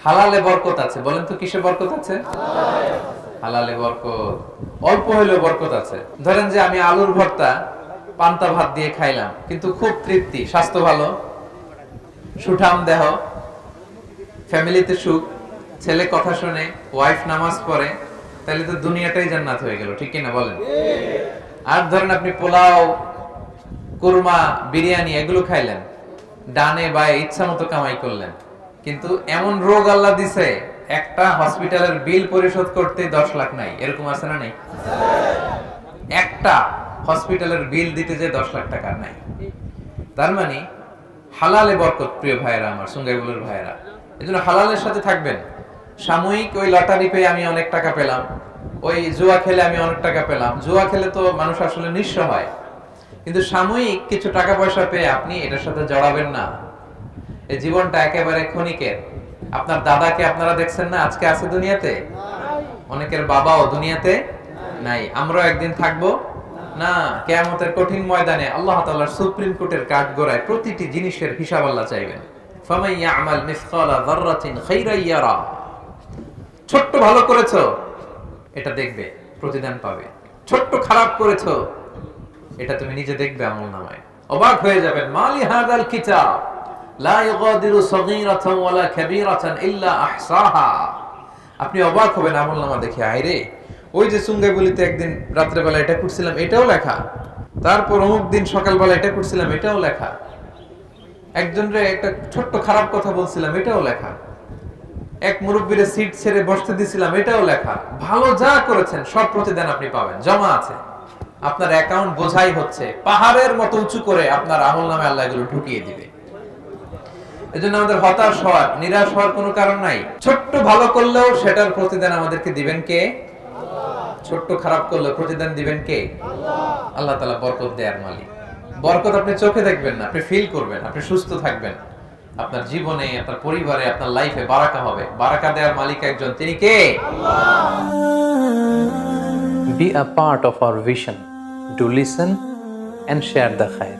হালালে বরকত আছে। বলেন তো কিসে বরকত আছে? হালালে বরকত। অল্প হইলেও বরকত আছে। ধরেন যে আমি আলুর ভর্তা পান্তা ভাত দিয়ে খাইলাম, কিন্তু খুব তৃপ্তি, স্বাস্থ্য ভালো, সুঠাম দেহ, ফ্যামিলিতে সুখ, ছেলে কথা শুনে, ওয়াইফ নামাজ পড়ে, তাহলে তো দুনিয়াটাই জান্নাত হয়ে গেল, ঠিক কিনা বলেন? আর ধরেন আপনি পোলাও, কুরমা, বিরিয়ানি এগুলো খাইলেন, ডানে বায়ে ইচ্ছা মতো কামাই করলেন, কিন্তু এমন রোগ আল্লাহ দিছে একটা হসপিটালের বিল পরিশোধ করতে 10 লাখ নাই। এরকম আছে না? নেই? একটা হসপিটালের বিল দিতে যে 10 লাখ টাকা নাই। তার মানে হালালে বরকত। প্রিয় ভাইয়েরা, আমার সুঙ্গাইবুলের ভাইয়েরা, এজন্য হালালের সাথে থাকবেন। সাময়িক ওই লটারি পেয়ে আমি অনেক টাকা পেলাম, ওই জুয়া খেলে আমি অনেক টাকা পেলাম, জুয়া খেলে তো মানুষ আসলে নিঃস্ব হয়, কিন্তু সাময়িক কিছু টাকা পয়সা পেয়ে আপনি এটার সাথে জড়াবেন না। এই জীবনটা একেবারে ক্ষণিকের। আপনার দাদাকে আপনারা দেখছেন না, আজকে আছে দুনিয়াতে, অনেকের বাবাও দুনিয়াতে নাই। আমরাও একদিন থাকবো না। কিয়ামতের কঠিন ময়দানে আল্লাহ তাআলার সুপ্রিম কোর্টের কাঠগড়ায় প্রতিটি জিনিসের হিসাব আল্লাহ চাইবেন। ফামান ইয়ামাল মিসকালা যাররাতিন খাইরান ইয়ারা। ছোট্ট ভালো করেছো, এটা দেখবে, প্রতিদান পাবে। ছোট্ট খারাপ করেছো, এটা তুমি নিজে দেখবে আমলনামায়। অবাক হয়ে যাবেন, মালি হাযাল কিতাব লা ইগাদিরু সগীরাতান ওয়ালা কাবীরাতান ইল্লা আহসাহা। আপনি অবাক হবেন আমলনামা দেখে। আইরে, ওই যে সুঙ্গাইবুলিতে একদিন রাত্রে বেলা এটা করছিলাম, এটাও লেখা। তারপর অমুক দিন সকালবেলা এটা করছিলাম, এটাও লেখা। একজনরে একটা ছোট্ট খারাপ কথা বলছিলাম, এটাও লেখা। এক মুরব্বীরে সিট ছেড়ে বসতে দিছিলাম, এটাও লেখা। ভালো যা করেছেন সব প্রতিদান আপনি পাবেন, জমা আছে। আপনার অ্যাকাউন্ট বোঝাই হচ্ছে, পাহাড়ের মতো উঁচু করে আপনার আমলনামায় আল্লাহ এগুলো ঢুকিয়ে দিবে। এজন্য আমাদের হতাশ হওয়ার, নিরাশ হওয়ার কোনো কারণ নাই। ছোট্ট ভালো করলেও সেটার প্রতিদান আমাদেরকে দিবেন কে? ছোট্ট খারাপ করলেও প্রতিদান দিবেন কে? আল্লাহ তাআলা বরকত দেয়ার মালিক। বরকত আপনি চোখে দেখবেন না, আপনি ফিল করবেন। আপনি সুস্থ থাকবেন, আপনার জীবনে, আপনার পরিবারে, আপনার লাইফে বারাকা হবে। বারাকা দেওয়ার মালিক একজন, তিনি কে? Be a part of our vision. Do listen and share the khair.